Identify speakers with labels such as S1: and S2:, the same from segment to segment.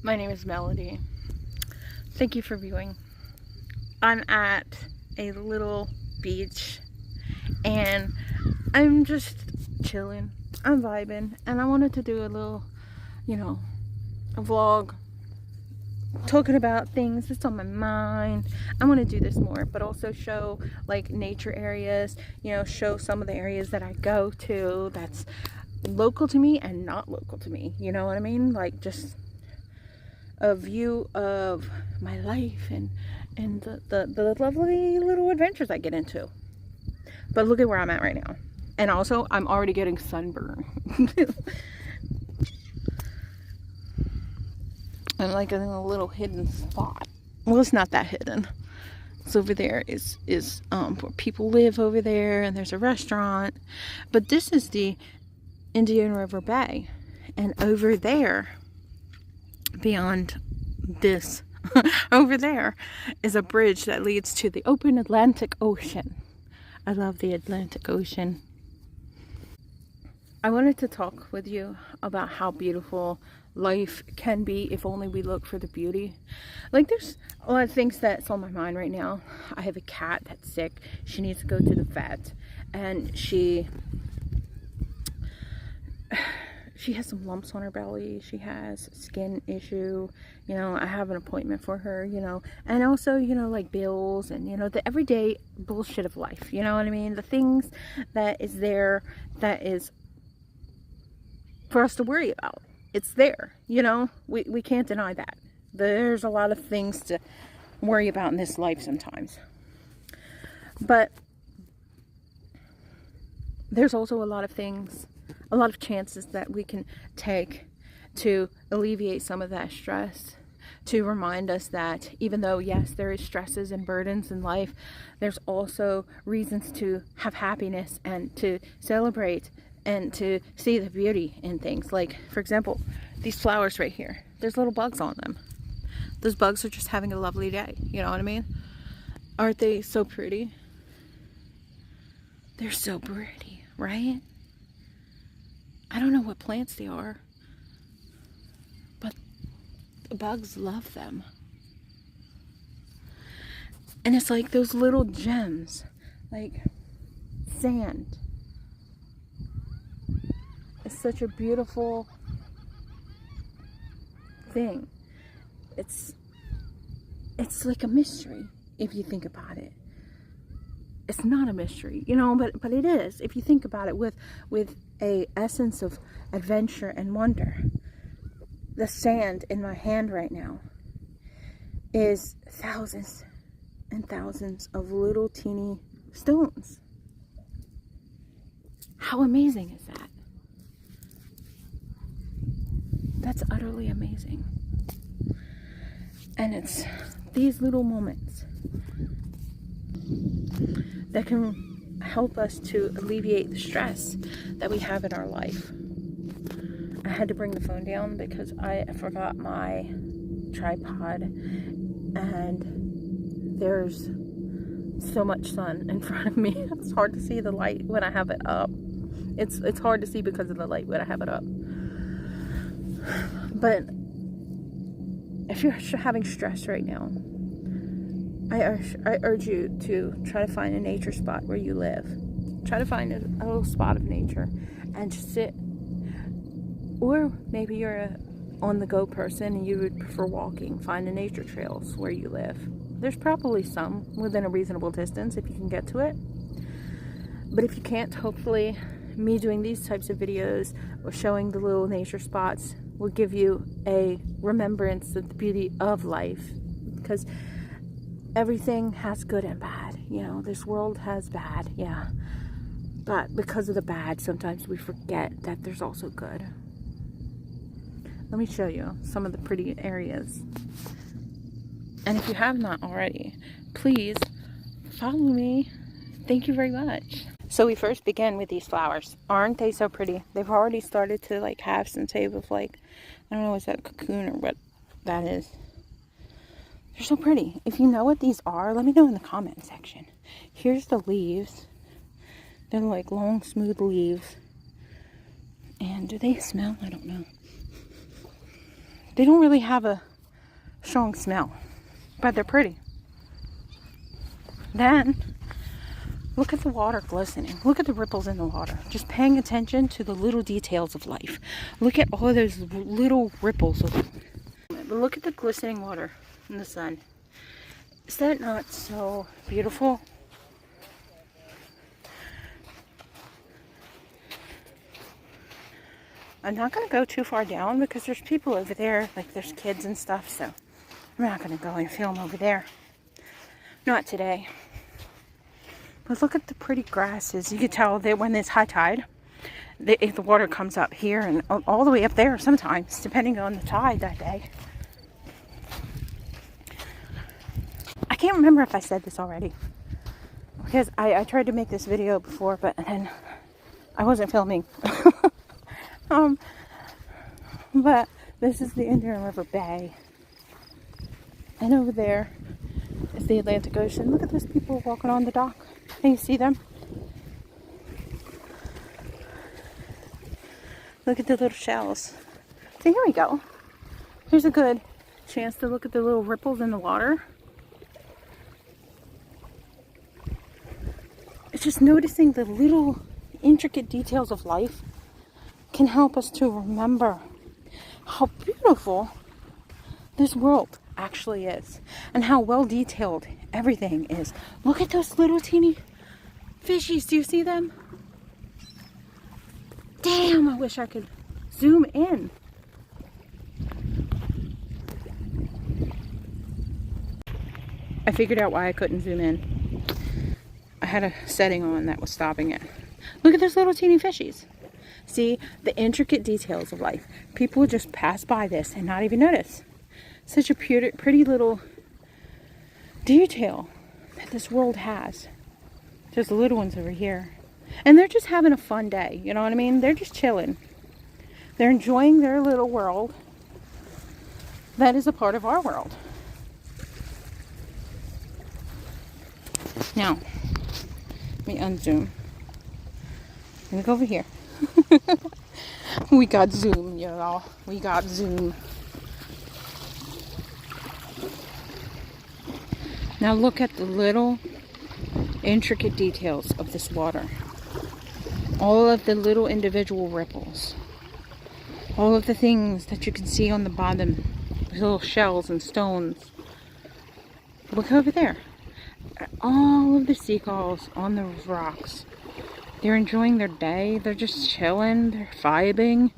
S1: My name is Melody. Thank you for viewing. I'm at a little beach and I'm just chilling. I'm vibing and I wanted to do a little, a vlog talking about things that's on my mind. I want to do this more, but also show like nature areas, show some of the areas that I go to that's local to me and not local to me. You know what I mean? Like just a view of my life and the lovely little adventures I get into. But look at where I'm at right now. And also, I'm already getting sunburn. I'm like in a little hidden spot. Well, it's not that hidden. It's over there is where people live over there, and there's a restaurant. But this is the Indian River Bay. And over there, beyond this, over there is a bridge that leads to the open Atlantic Ocean. I love the Atlantic Ocean. I wanted to talk with you about how beautiful life can be if only we look for the beauty. Like there's a lot of things that's on my mind right now. I have a cat that's sick. She needs to go to the vet, and she has some lumps on her belly. She has skin issue. I have an appointment for her, and also, like bills and, the everyday bullshit of life. You know what I mean? The things that is there that is for us to worry about. It's there, we can't deny that. There's a lot of things to worry about in this life sometimes. But there's also a lot of things, a lot of chances that we can take to alleviate some of that stress, to remind us that even though, yes, there is stresses and burdens in life, there's also reasons to have happiness and to celebrate and to see the beauty in things. Like, for example, these flowers right here, there's little bugs on them. Those bugs are just having a lovely day. You know what I mean? Aren't they so pretty? They're so pretty, right? I don't know what plants they are, but the bugs love them. And it's like those little gems, like sand. It's such a beautiful thing. It's like a mystery if you think about it. It's not a mystery, but it is if you think about it with a essence of adventure and wonder. The sand in my hand right now is thousands and thousands of little teeny stones. How amazing is that? That's utterly amazing. And it's these little moments that can help us to alleviate the stress that we have in our life. I had to bring the phone down because I forgot my tripod, and there's so much sun in front of me. It's hard to see the light when I have it up. It's hard to see because of the light when I have it up. But if you're having stress right now, I urge you to try to find a nature spot where you live. Try to find a little spot of nature and just sit. Or maybe you're a on-the-go person and you would prefer walking. Find the nature trails where you live. There's probably some within a reasonable distance if you can get to it. But if you can't, hopefully me doing these types of videos or showing the little nature spots will give you a remembrance of the beauty of life. Because everything has good and bad. This world has bad, yeah. But because of the bad, sometimes we forget that there's also good. Let me show you some of the pretty areas. And if you have not already, please follow me. Thank you very much. So we first began with these flowers. Aren't they so pretty? They've already started to like have some type of like, I don't know, is that a cocoon or what that is? They're so pretty. If you know what these are, let me know in the comment section. Here's the leaves. They're like long, smooth leaves. And do they smell? I don't know. They don't really have a strong smell, but they're pretty. Then, look at the water glistening. Look at the ripples in the water. Just paying attention to the little details of life. Look at all those little ripples. Look at the glistening water in the sun. Is that not so beautiful? I'm not going to go too far down because there's people over there, like there's kids and stuff, so I'm not going to go and film over there. Not today. But look at the pretty grasses. You can tell that when it's high tide, the water comes up here and all the way up there sometimes, depending on the tide that day. I can't remember if I said this already, because I tried to make this video before, but then I wasn't filming. But this is the Indian River Bay, and over there is the Atlantic Ocean. Look at those people walking on the dock. Can you see them? Look at the little shells. So here we go. Here's a good chance to look at the little ripples in the water. It's just noticing the little intricate details of life can help us to remember how beautiful this world actually is and how well detailed everything is. Look at those little teeny fishies. Do you see them? Damn, I wish I could zoom in. I figured out why I couldn't zoom in. I had a setting on that was stopping it. Look at those little teeny fishies. See the intricate details of life. People would just pass by this and not even notice. Such a pretty little detail that this world has. There's the little ones over here. And they're just having a fun day. You know what I mean? They're just chilling. They're enjoying their little world. That is a part of our world. Now, let me unzoom. I'm gonna go over here. We got Zoom, y'all. We got Zoom. Now look at the little intricate details of this water. All of the little individual ripples. All of the things that you can see on the bottom. Little shells and stones. Look over there. All of the seagulls on the rocks. They're enjoying their day. They're just chilling. They're vibing.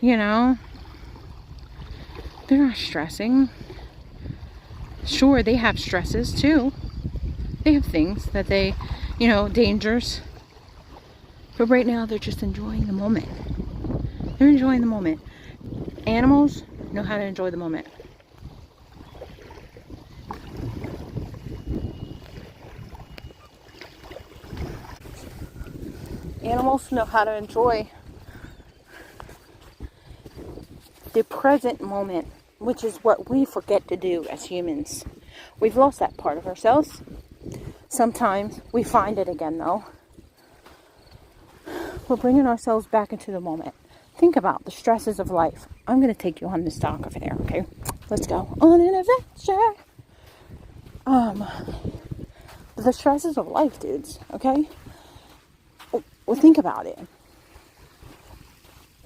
S1: You know. They're not stressing. Sure, they have stresses too. They have things that they, dangers. But right now, they're just enjoying the moment. They're enjoying the moment. Animals know how to enjoy the moment. Animals know how to enjoy the present moment, which is what we forget to do as humans. We've lost that part of ourselves. Sometimes we find it again, though. We're bringing ourselves back into the moment. Think about the stresses of life. I'm going to take you on this dock over there, okay? Let's go on an adventure. The stresses of life, dudes, okay? Well, think about it.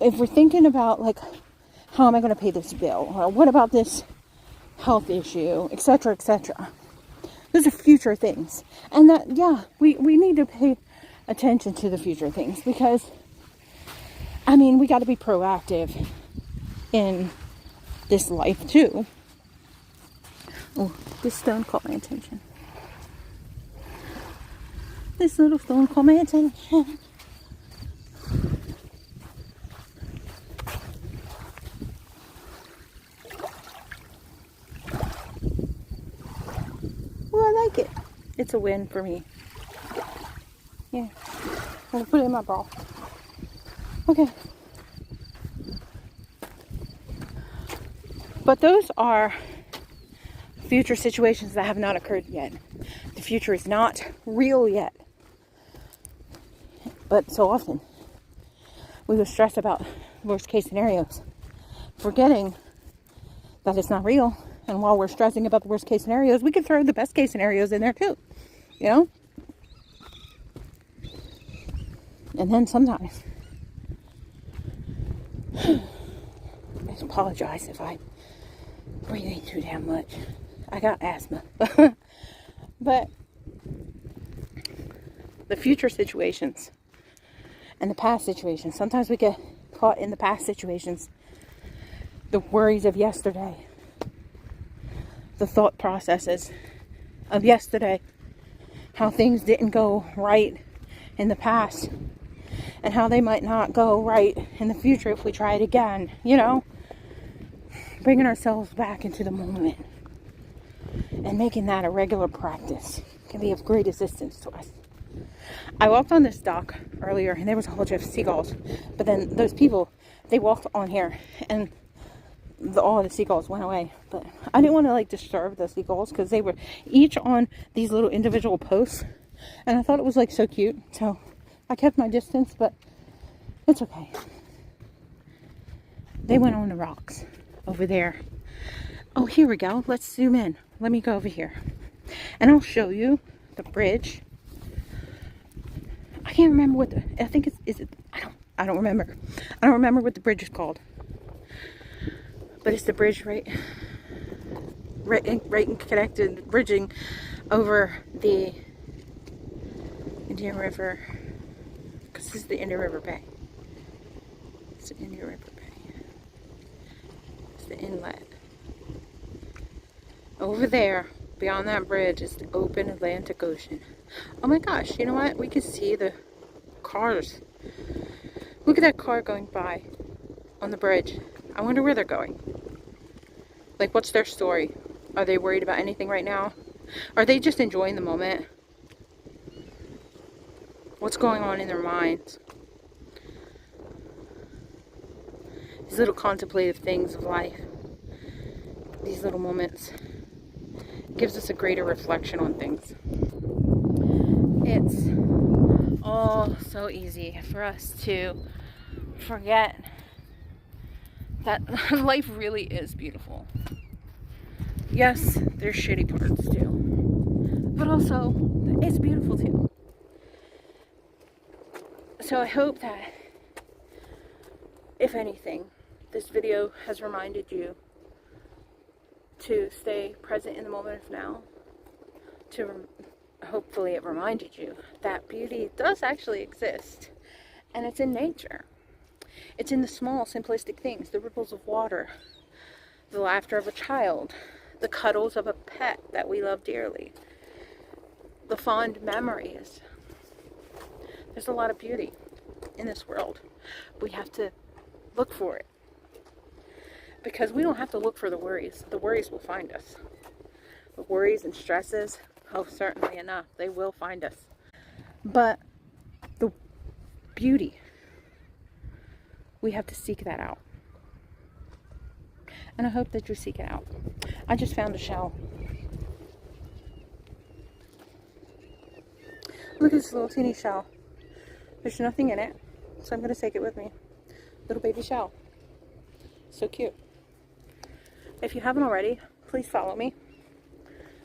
S1: If we're thinking about, like, how am I going to pay this bill? Or what about this health issue, etc., etc. Those are future things. And that, we need to pay attention to the future things because, we got to be proactive in this life, too. Oh, this stone caught my attention. This little stone caught my attention. It. It's a win for me. Yeah. I'm going to put it in my bra. Okay. But those are future situations that have not occurred yet. The future is not real yet. But so often, we will stress about worst case scenarios, forgetting that it's not real. And while we're stressing about the worst case scenarios, we can throw the best case scenarios in there too, you know? And then sometimes, I apologize if I'm breathing too damn much. I got asthma. But the future situations and the past situations, sometimes we get caught in the past situations, the worries of yesterday, the thought processes of yesterday, how things didn't go right in the past, and how they might not go right in the future if we try it again, you know? Bringing ourselves back into the moment and making that a regular practice can be of great assistance to us. I walked on this dock earlier and there was a whole bunch of seagulls, but then those people, they walked on here and all of the seagulls went away. But I didn't want to like disturb the seagulls because they were each on these little individual posts, and I thought it was like so cute, so I kept my distance, but it's okay. They went on the rocks over there. Oh, here we go. Let's zoom in. Let me go over here and I'll show you the bridge. I can't remember what I think I don't remember. I don't remember what the bridge is called. But it's the bridge right connected, bridging over the Indian River, because this is the Indian River Bay. It's the Indian River Bay. It's the inlet. Over there, beyond that bridge, is the open Atlantic Ocean. Oh my gosh, you know what? We can see the cars. Look at that car going by on the bridge. I wonder where they're going. Like, what's their story? Are they worried about anything right now? Are they just enjoying the moment? What's going on in their minds? These little contemplative things of life. These little moments. Gives us a greater reflection on things. It's all so easy for us to forget that life really is beautiful. Yes, there's shitty parts too, but also it's beautiful too. So I hope that, if anything, this video has reminded you to stay present in the moment of now. Hopefully it reminded you that beauty does actually exist, and it's in nature. It's in the small, simplistic things, the ripples of water, the laughter of a child, the cuddles of a pet that we love dearly, the fond memories. There's a lot of beauty in this world. We have to look for it. Because we don't have to look for the worries. The worries will find us. The worries and stresses, oh, certainly enough, they will find us. But the beauty, we have to seek that out. And I hope that you seek it out. I just found a shell. Look at this little teeny shell. There's nothing in it, so I'm going to take it with me. Little baby shell. So cute. If you haven't already, please follow me.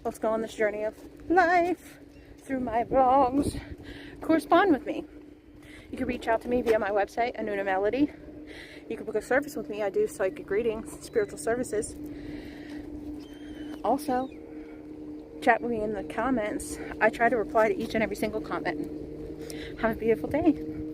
S1: Let's go on this journey of life through my vlogs. Correspond with me. You can reach out to me via my website, AnunnaMelody. You can book a service with me. I do psychic readings, spiritual services. Also, chat with me in the comments. I try to reply to each and every single comment. Have a beautiful day.